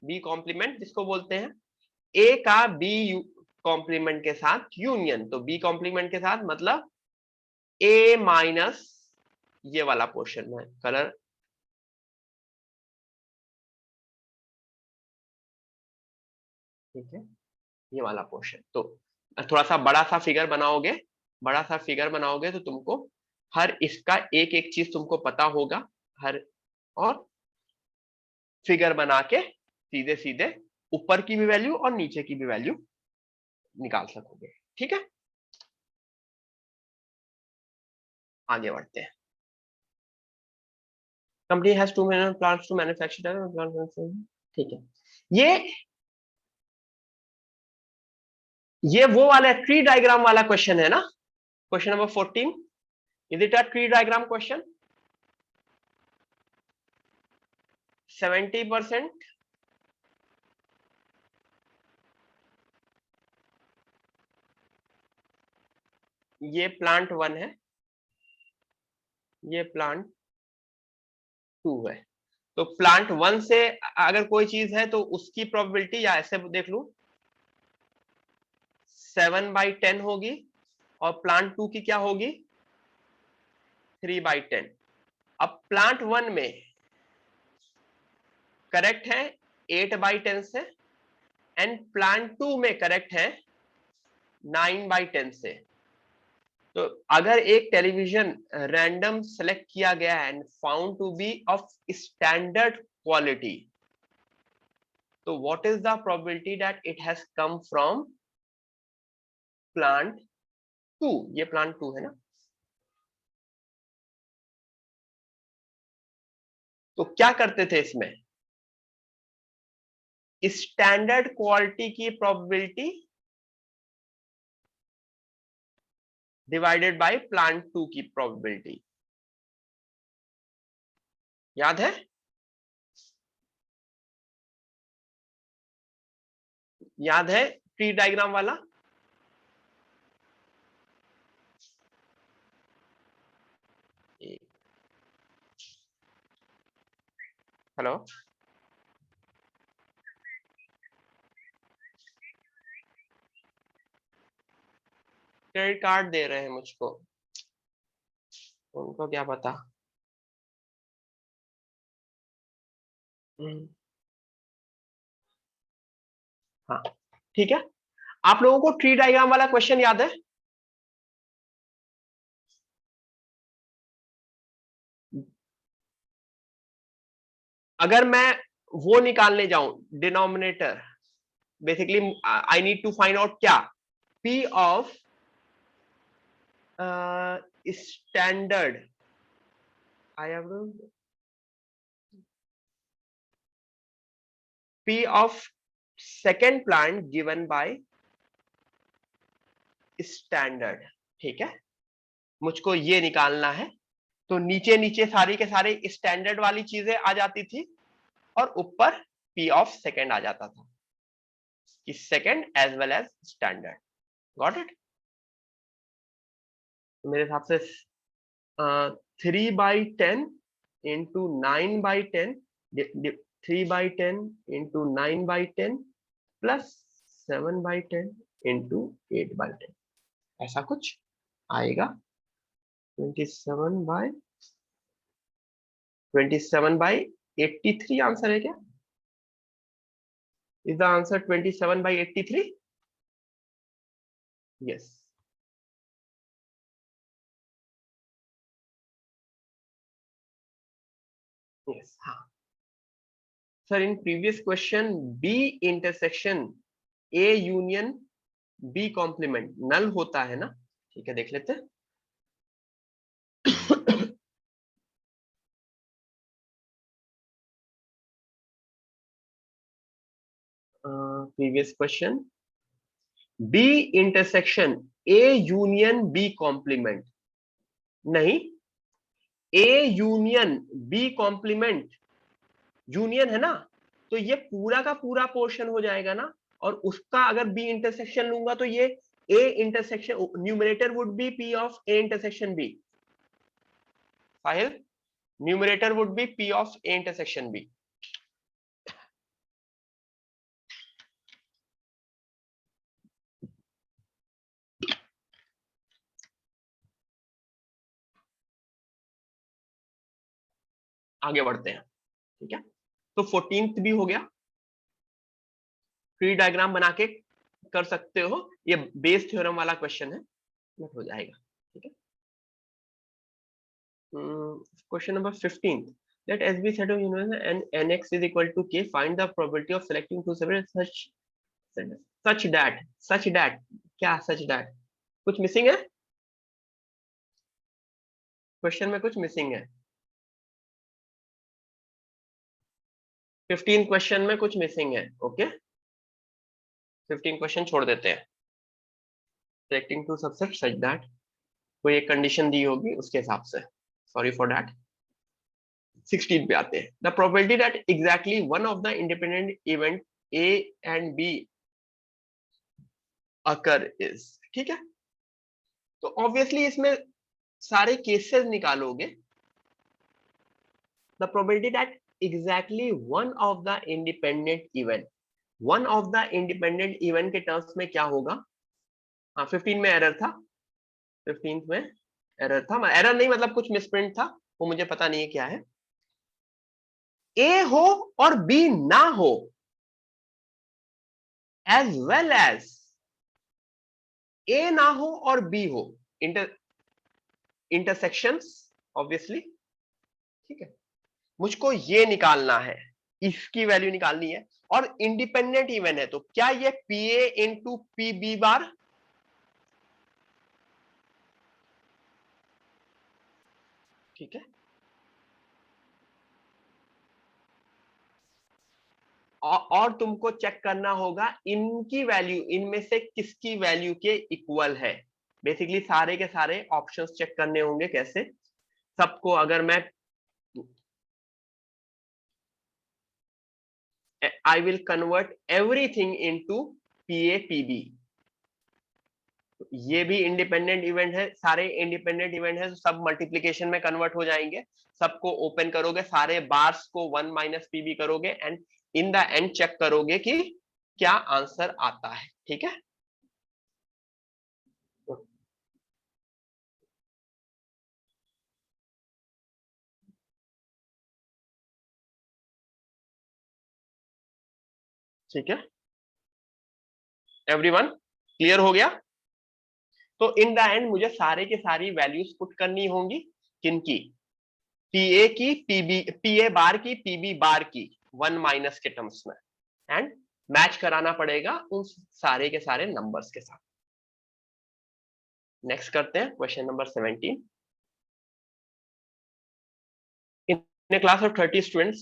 B complement जिसको बोलते हैं, A का B कॉम्प्लीमेंट के साथ यूनियन, तो B कॉम्प्लीमेंट के साथ मतलब A माइनस ये वाला पोर्शन है, कलर ठीक है, ये वाला पोर्शन, तो थोड़ा सा बड़ा सा फिगर बनाओगे तो तुमको हर इसका एक एक चीज तुमको पता होगा, हर, और फिगर बना के सीधे सीधे ऊपर की भी वैल्यू और नीचे की भी वैल्यू निकाल सकोगे। ठीक है, आगे बढ़ते हैं। Company has 2 million plants to manufacture, ठीक है, ये वो वाला ट्री डायग्राम वाला क्वेश्चन है ना, question number 14, is it a tree diagram question? 70% ये प्लांट 1 है, ये प्लांट 2 है। तो प्लांट 1 से अगर कोई चीज है तो उसकी प्रोबेबिलिटी, या ऐसे देख लू, 7/10 होगी, और प्लांट 2 की क्या होगी, 3/10। अब प्लांट 1 में करेक्ट है 8/10 से, एंड प्लांट 2 में करेक्ट है 9/10 से। तो अगर एक टेलीविजन रैंडम सेलेक्ट किया गया है and found to be of standard quality, तो what is the probability that it has come from plant 2? ये प्लांट 2 है ना। तो क्या करते थे इसमें, स्टैंडर्ड क्वालिटी की प्रोबेबिलिटी डिवाइडेड बाय प्लांट 2 की प्रोबेबिलिटी। याद है? याद है ट्री डायग्राम वाला? हेलो, क्रेडिट कार्ड दे रहे हैं मुझको, उनको क्या पता। हाँ ठीक है। आप लोगों को ट्री डायग्राम वाला क्वेश्चन याद है? अगर मैं वो निकालने जाऊं, denominator, basically I need to find out क्या, P of standard, I have P of second plant given by standard. ठीक है, मुझको ये निकालना है। तो नीचे नीचे सारी के सारे स्टैंडर्ड वाली चीजें आ जाती थी, और ऊपर पी ऑफ सेकेंड आ जाता था, कि second as well as standard. Got it? मेरे हिसाब से 3/10 इंटू 9/10, 3/10 इंटू 9/10 प्लस 7/10 इंटू 8/10, ऐसा कुछ आएगा। 27/83 आंसर है क्या? Is the answer 27/83? Yes. Yes, हाँ sir. In previous question B intersection A union B complement null होता है ना। ठीक है, देख लेते हैं। Previous question, B intersection A union B complement, नहीं, A union B complement, union है ना, तो ये पूरा का पूरा पोर्शन हो जाएगा ना। और उसका अगर बी इंटरसेक्शन लूंगा तो ये A intersection, numerator would be P of A intersection B. Sahil, numerator would be P of A intersection B. आगे बढ़ते हैं। ठीक है, तो 14th भी हो गया। ट्री डायग्राम बना के कर सकते हो, ये बेस थ्योरम वाला क्वेश्चन है, हो जाएगा। ठीक है, question number 15, let S be set of universe and nx is equal to k, find the probability of selecting two separate such that क्या such that, कुछ मिसिंग है क्वेश्चन में? कुछ मिसिंग है 15 क्वेश्चन में, कुछ मिसिंग है। ओके, 15 क्वेश्चन छोड़ देते हैं। Selecting to subset such that, कोई एक कंडीशन दी होगी उसके हिसाब से, सॉरी फॉर दैट। 16 पे आते हैं। The probability that exactly one of the independent event A and be occur is. ठीक है, तो ऑब्वियसली इसमें सारे केसेस निकालोगे the probability that exactly one of the independent event, one of the independent event के टर्म्स में क्या होगा? हाँ 15 में एरर था, 15 में एरर था, एरर नहीं मतलब कुछ मिसप्रिंट था, वो मुझे पता नहीं है क्या है। ए हो और बी ना हो, एज वेल एज ए ना हो और बी हो, इंटरसेक्शंस ऑब्वियसली, ठीक है। मुझको ये निकालना है, इसकी वैल्यू निकालनी है, और इंडिपेंडेंट इवेंट है, तो क्या ये P A into P B bar, ठीक है। और तुमको चेक करना होगा इनकी वैल्यू, इनमें से किसकी वैल्यू के इक्वल है। बेसिकली सारे के सारे ऑप्शंस चेक करने होंगे। कैसे? सबको अगर मैं I will convert everything into PA PB, ये भी इंडिपेंडेंट इवेंट है, सारे इंडिपेंडेंट इवेंट है, तो सब मल्टीप्लीकेशन में कन्वर्ट हो जाएंगे। सबको ओपन करोगे, सारे बार्स को 1 माइनस पीबी करोगे, and in the end check करोगे कि क्या आंसर आता है, ठीक है। ठीक है, एवरीवन क्लियर हो गया? तो इन द एंड मुझे सारे के सारी वैल्यूज पुट करनी होंगी, किनकी? पीए की, पीबी, पीए बार की, पीबी बार की, 1 माइनस के टर्म्स में, एंड मैच कराना पड़ेगा उन सारे के सारे नंबर्स के साथ। नेक्स्ट करते हैं question number 17। In a class of 30 students,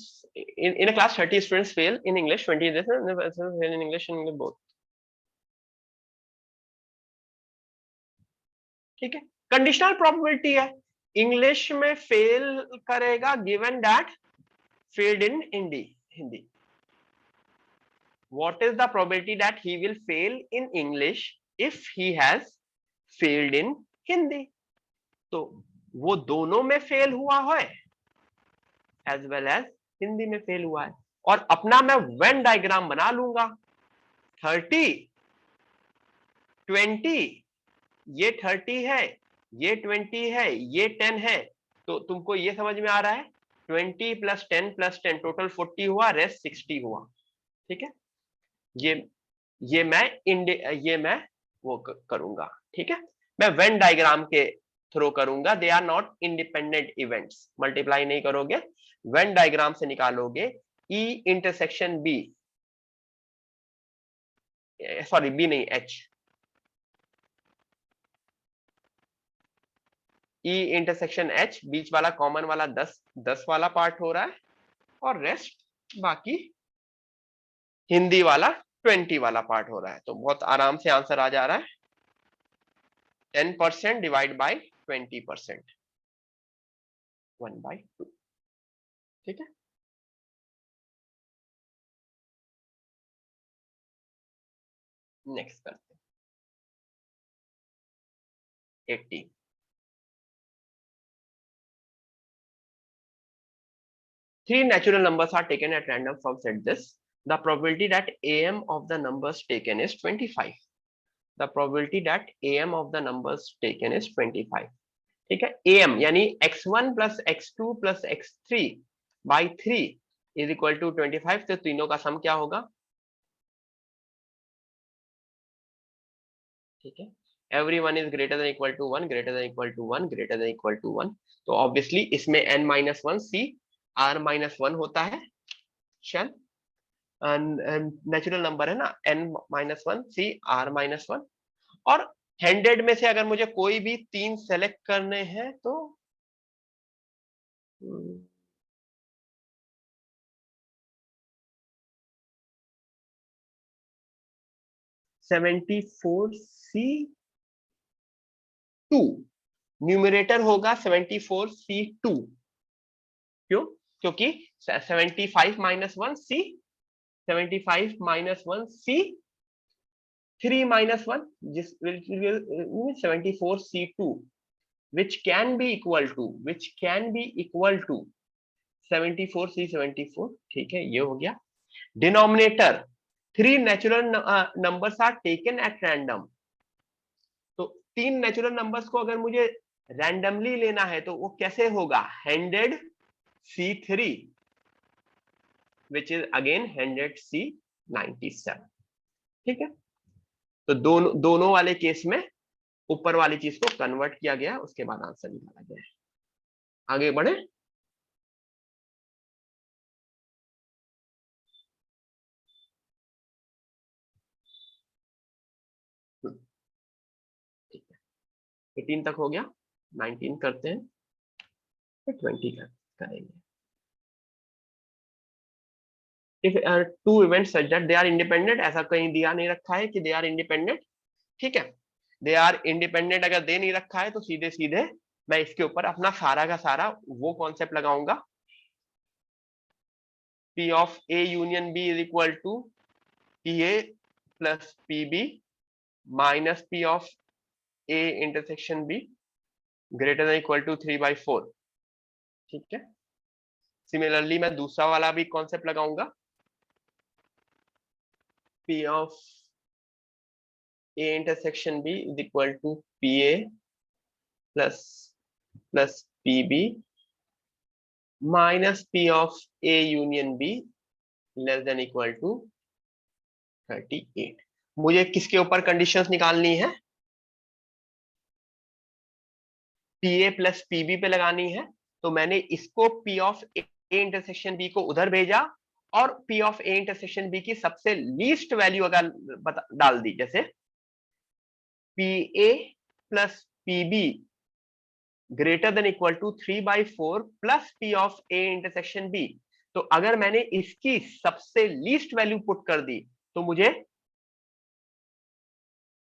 in a class 30 students fail in English, 20 fail in English and both, ठीक है। कंडीशनल प्रोबेबिलिटी है, इंग्लिश में फेल करेगा given that failed in Hindi. What is the probability that he will fail in English if he has failed in Hindi? तो वो दोनों में fail हुआ है एज वेल एज हिंदी में फेल हुआ है, और अपना मैं वेन डायग्राम बना लूंगा। 30 20, ये 30 है, ये 20 है, ये 10 है, तो तुमको ये समझ में आ रहा है 20 प्लस 10 प्लस 10 टोटल 40 हुआ, रेस्ट 60 हुआ, ठीक है। ये मैं वो करूंगा, ठीक है। मैं वेन डायग्राम के थ्रो करूंगा, they are not independent events, multiply नहीं करोगे, वेन डायग्राम से निकालोगे E intersection B, sorry B नहीं एच, ई इंटरसेक्शन एच, बीच वाला कॉमन वाला 10 वाला पार्ट हो रहा है, और रेस्ट बाकी हिंदी वाला 20 वाला पार्ट हो रहा है। तो बहुत आराम से आंसर आ जा रहा है, 10% डिवाइड बाय 20%, 1/2, ठीक है। नेक्स्ट करते हैं 80। Three natural numbers are taken at random from set this. The probability that AM of the numbers taken is 25. The probability that AM of the numbers taken is 25. ठीक है, AM यानी x1 plus x2 plus x3 by 3 is equal to 25। तो तीनों का सम क्या होगा? ठीक है, everyone is greater than equal to 1, greater than equal to 1, greater than equal to 1। तो ऑब्वियसली इसमें n-1 c r-1 होता है, चल नेचुरल नंबर है ना, n-1 c r-1। और 100 में से अगर मुझे कोई भी 3 सेलेक्ट करने हैं तो 74C2, न्यूमरेटर होगा 74C2। क्यों? क्योंकि 75 minus 1 C, 75 minus 1 C, 3 minus 1, just will 74C2, which can be equal to 74 see 74, ठीक है, ये हो गया। Denominator 3 natural numbers are taken at random. तो 3 नेचुरल नंबर्स को अगर मुझे रैंडमली लेना है तो वो कैसे होगा? 100 C3 which is again 100 C97, ठीक है। तो दोनों वाले केस में ऊपर वाली चीज को कन्वर्ट किया गया, उसके बाद आंसर निकाला गया है। आगे बढ़े। ठीक है, 18 तक हो गया, 19 करते हैं, फिर 20 करेंगे। If two events such that they are independent, ऐसा कहीं दिया नहीं रखा है कि दे आर इंडिपेंडेंट, ठीक है। दे आर इंडिपेंडेंट अगर दे नहीं रखा है तो सीधे सीधे मैं इसके ऊपर अपना सारा का सारा वो कॉन्सेप्ट लगाऊंगा, P of A union B is equal to PA plus PB minus P of A intersection B greater than equal to 3/4, ठीक है। सिमिलरली मैं दूसरा वाला भी कॉन्सेप्ट लगाऊंगा, P of A intersection B is equal to PA plus PB minus P of A union B less than equal to 38। मुझे किसके ऊपर कंडीशंस निकालनी है? PA प्लस PB पे लगानी है। तो मैंने इसको P of A intersection B को उधर भेजा और P of A intersection B की सबसे लीस्ट वैल्यू अगर डाल दी, जैसे PA plus PB greater than equal to 3/4 plus P of A intersection B। तो अगर मैंने इसकी सबसे लीस्ट वैल्यू पुट कर दी तो मुझे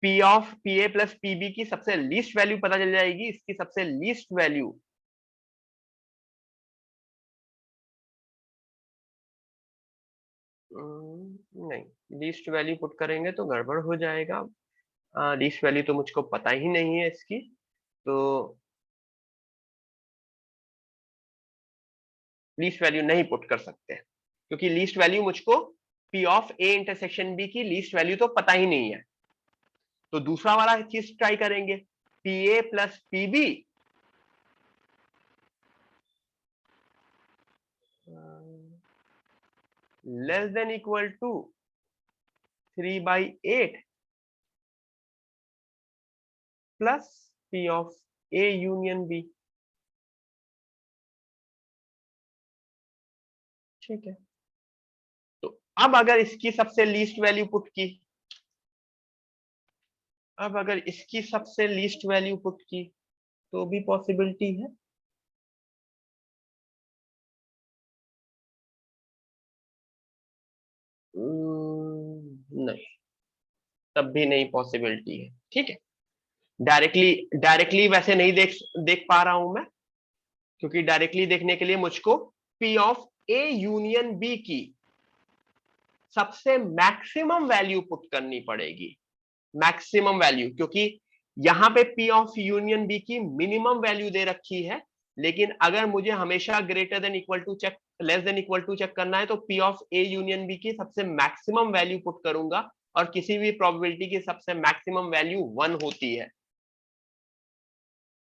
P of PA plus PB की सबसे लीस्ट वैल्यू पता चल जाएगी। इसकी सबसे लीस्ट वैल्यू नहीं, लीस्ट वैल्यू पुट करेंगे तो गड़बड़ हो जाएगा। लीस्ट वैल्यू तो मुझको पता ही नहीं है इसकी, तो लीस्ट वैल्यू नहीं पुट कर सकते क्योंकि लीस्ट वैल्यू मुझको P of A intersection B की लीस्ट वैल्यू तो पता ही नहीं है। तो दूसरा वाला चीज ट्राई करेंगे, PA plus PB less than equal to 3/8 plus P of A union B, ठीक है। तो अब अगर इसकी सबसे लीस्ट वैल्यू पुट की, अब अगर इसकी सबसे लीस्ट वैल्यू पुट की तो भी पॉसिबिलिटी है। नहीं, तब भी नहीं पॉसिबिलिटी है, ठीक है। डायरेक्टली वैसे नहीं देख देख पा रहा हूं मैं, क्योंकि डायरेक्टली देखने के लिए मुझको P of A union B की सबसे मैक्सिमम वैल्यू पुट करनी पड़ेगी, मैक्सिमम वैल्यू, क्योंकि यहां पे P ऑफ यूनियन B की मिनिमम वैल्यू दे रखी है। लेकिन अगर मुझे हमेशा greater than equal to check, less than equal to check करना है तो P of A union B की सबसे मैक्सिमम वैल्यू पुट करूंगा, और किसी भी प्रोबेबिलिटी की सबसे मैक्सिमम वैल्यू 1 होती है,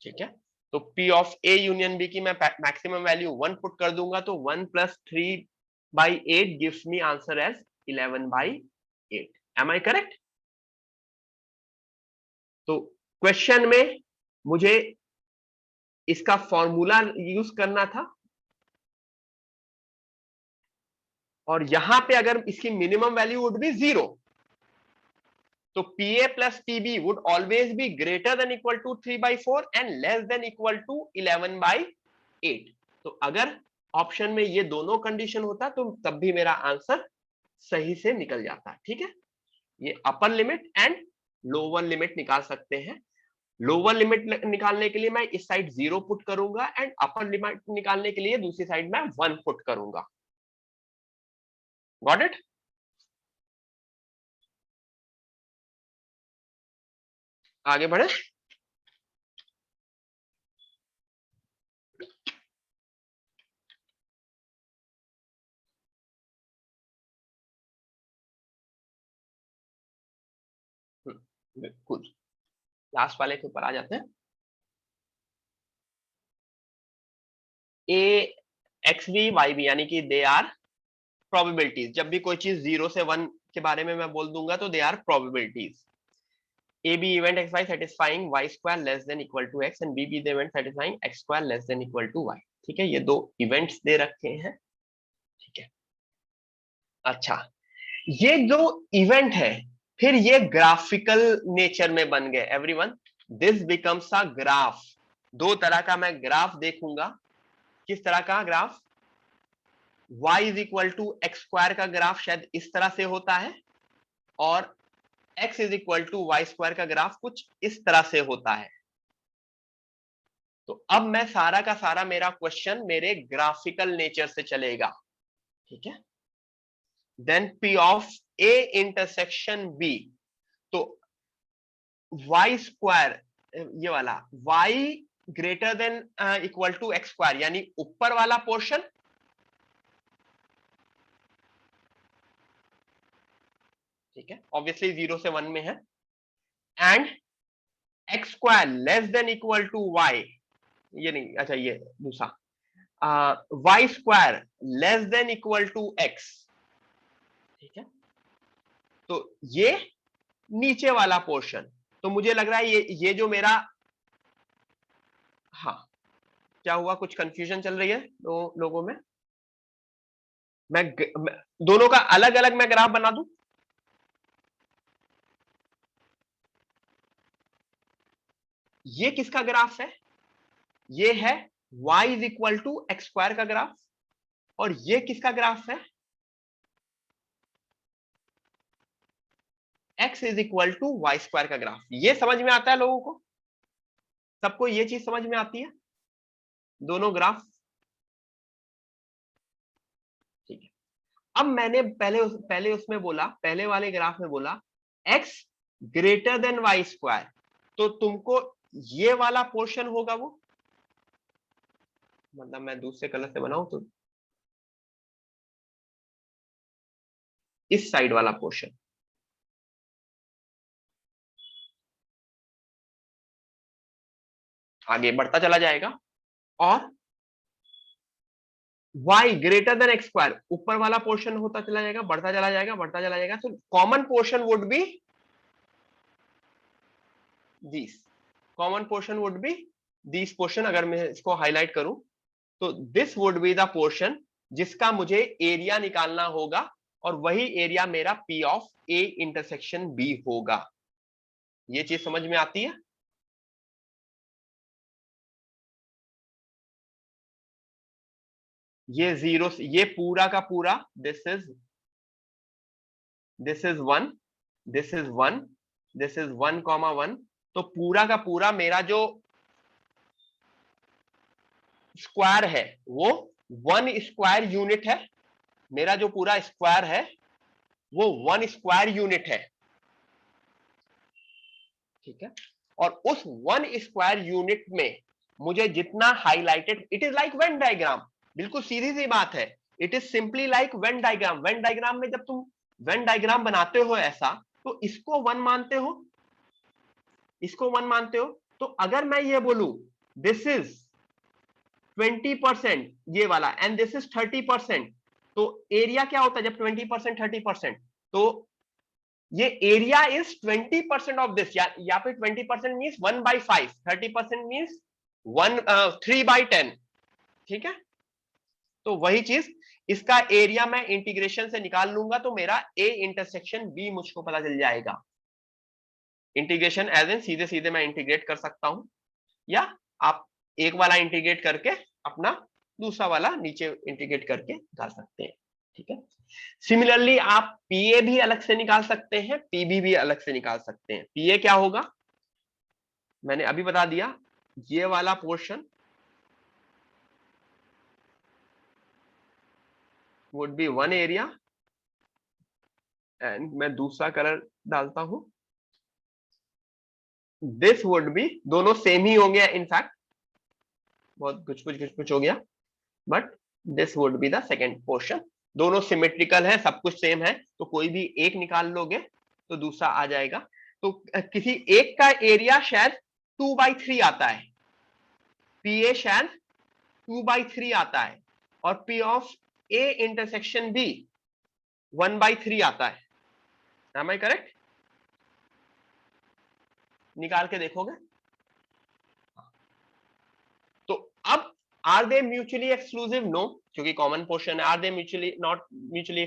ठीक है। तो P of A union B की मैं मैक्सिमम वैल्यू 1 पुट कर दूंगा तो 1 plus 3/8 gives me answer as 11/8। Am I correct? तो क्वेश्चन में मुझे इसका फॉर्मूला यूज करना था, और यहां पे अगर इसकी मिनिमम वैल्यू वुड बी 0, तो PA plus PB would always be greater than equal to 3/4 and less than equal to 11/8। तो अगर ऑप्शन में ये दोनों कंडीशन होता तो तब भी मेरा आंसर सही से निकल जाता, ठीक है। ये upper limit and lower limit निकाल सकते हैं। लोअर लिमिट निकालने के लिए मैं इस साइड 0 पुट करूंगा एंड अपर लिमिट निकालने के लिए दूसरी साइड में 1 पुट करूंगा। Got it? आगे बढ़े। बिल्कुल, लास्ट वाले के ऊपर आ जाते हैं। ए एक्स बी वाई बी यानी कि दे आर प्रोबेबिलिटीज। जब भी कोई चीज 0 से 1 के बारे में मैं बोल दूंगा तो they are probabilities. A be event x y satisfying y square less than equal to x and B be the event satisfying x square less than equal to y. ठीक है, ये दो इवेंट्स दे रखे हैं। ठीक है, अच्छा, ये जो इवेंट है फिर ये ग्राफिकल नेचर में बन गए everyone. This becomes a graph. दो तरह का मैं ग्राफ देखूंगा। किस तरह का graph? y is equal to x square का ग्राफ शायद इस तरह से होता है, और x is equal to y square का ग्राफ कुछ इस तरह से होता है। तो अब मैं सारा का सारा मेरा क्वेश्चन मेरे ग्राफिकल नेचर से चलेगा। ठीक है, then P of A intersection B, तो वाई स्क्वायर ये वाला y greater than equal to x square यानी ऊपर वाला पोर्शन, ठीक है, ऑब्वियसली 0 से 1 में है, and x square less than equal to y, ये नहीं, अच्छा ये दूसरा, y square less than equal to x. ठीक है, तो ये नीचे वाला पोर्शन। तो मुझे लग रहा है ये जो मेरा, हाँ क्या हुआ, कुछ कंफ्यूजन चल रही है लोगों में? मैं दोनों का अलग अलग मैं ग्राफ बना दूं? ये किसका ग्राफ है? ये है y is equal to x square का ग्राफ, और ये किसका ग्राफ है? x is equal to y square का ग्राफ। ये समझ में आता है लोगों को? सबको ये चीज समझ में आती है, दोनों ग्राफ? ठीक है, अब मैंने पहले उसमें बोला, पहले वाले ग्राफ में बोला x greater than y square, तो तुमको ये वाला पोर्शन होगा वो, मतलब मैं दूसरे कलर से बनाऊं तो इस साइड वाला पोर्शन, आगे बढ़ता चला जाएगा, और y greater then x square ऊपर वाला पोर्शन होता चला जाएगा, बढ़ता चला जाएगा, बढ़ता चला जाएगा। तो common portion would be this, common portion would be this portion. अगर मैं इसको हाईलाइट करूं तो this would be the portion जिसका मुझे एरिया निकालना होगा, और वही एरिया मेरा P of A intersection B होगा। ये चीज समझ में आती है? ये जीरो, ये पूरा का पूरा, this is 1, this is 1, this is 1,1, तो पूरा का पूरा मेरा जो स्क्वायर है वो 1 स्क्वायर यूनिट है। मेरा जो पूरा स्क्वायर है वो 1 स्क्वायर यूनिट है। ठीक है, और उस 1 स्क्वायर यूनिट में मुझे जितना highlighted, it is like Venn diagram, बिल्कुल सीधी सी बात है, it is simply like Venn diagram. Venn diagram में जब तुम वेन डायग्राम बनाते हो ऐसा, तो इसको 1 मानते हो, इसको 1 मानते हो। तो अगर मैं ये बोलूं दिस इज 20% ये वाला एंड दिस इज 30%, तो एरिया क्या होता है जब 20% 30%? तो ये एरिया इज 20% ऑफ दिस, या फिर 20% मींस 1/5, 30% मींस 3/10। ठीक है, तो वही चीज, इसका एरिया मैं इंटीग्रेशन से निकाल लूंगा तो मेरा A इंटरसेक्शन B मुझको पता चल जाएगा। इंटीग्रेशन एज इन सीधे सीधे मैं इंटीग्रेट कर सकता हूं, या आप एक वाला इंटीग्रेट करके अपना दूसरा वाला नीचे इंटीग्रेट करके निकाल सकते हैं। ठीक है, सिमिलरली आप PA भी अलग से निकाल सकते हैं, PB भी अलग से निकाल सकते हैं। PA क्या होगा मैंने अभी बता दिया, ये वाला portion would be 1 area, and मैं दूसरा कलर डालता हूं, दिस वुड बी, दोनों सेम ही होंगे इनफैक्ट, बहुत कुछ हो गया, but this would be the second portion. दोनों सिमेट्रिकल है, सब कुछ सेम है, तो कोई भी एक निकाल लोगे तो दूसरा आ जाएगा। तो किसी एक का एरिया शायद 2/3 आता है, PA शायद 2/3 आता है, और P ऑफ A इंटरसेक्शन भी 1/3 आता है। Am I correct? निकाल के देखोगे? तो अब are they mutually exclusive? No, क्योंकि कॉमन पोर्शन है। Are they mutually not mutually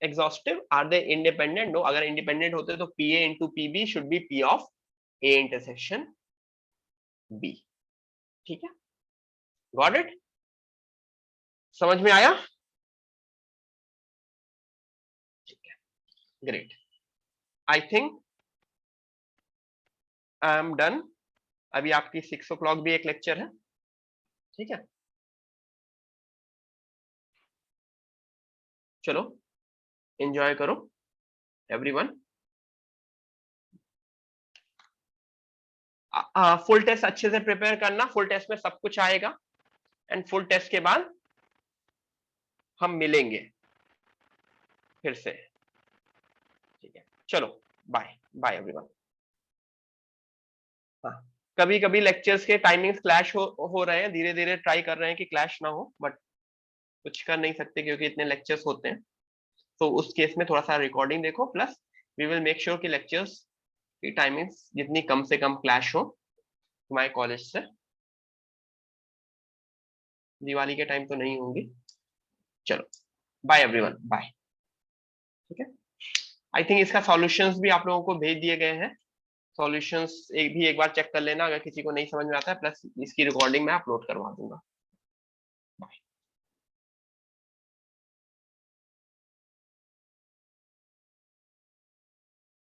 exhaustive? Are they independent? No. अगर इंडिपेंडेंट होते तो PA into PB should be P of A intersection B। ठीक है, गॉट इट? समझ में आया? ठीक है, great. I think I am done. अभी आपकी 6 o'clock भी एक लेक्चर है, ठीक है? चलो एंजॉय करो एवरीवन। फुल टेस्ट अच्छे से प्रिपेयर करना, फुल टेस्ट में सब कुछ आएगा, एंड फुल टेस्ट के बाद हम मिलेंगे फिर से, ठीक है? चलो बाय बाय एवरीवन। हाँ, कभी कभी लेक्चर्स के टाइमिंग्स क्लैश हो रहे हैं, धीरे धीरे ट्राई कर रहे हैं कि क्लैश ना हो, बट कुछ कर नहीं सकते क्योंकि इतने लेक्चर्स होते हैं। तो उस केस में थोड़ा सा रिकॉर्डिंग देखो, plus we will make sure कि लेक्चर्स की टाइमिंग्स जितनी कम से कम क्लैश हो तुम्हारे कॉलेज से। दिवाली के टाइम तो नहीं होंगी। चलो बाय एवरीवन, बाय। ठीक है, आई थिंक इसका सॉल्यूशंस भी आप लोगों को भेज दिए गए हैं। सॉल्यूशंस एक बार चेक कर लेना अगर किसी को नहीं समझ में आता है, प्लस इसकी रिकॉर्डिंग मैं अपलोड करवा दूंगा।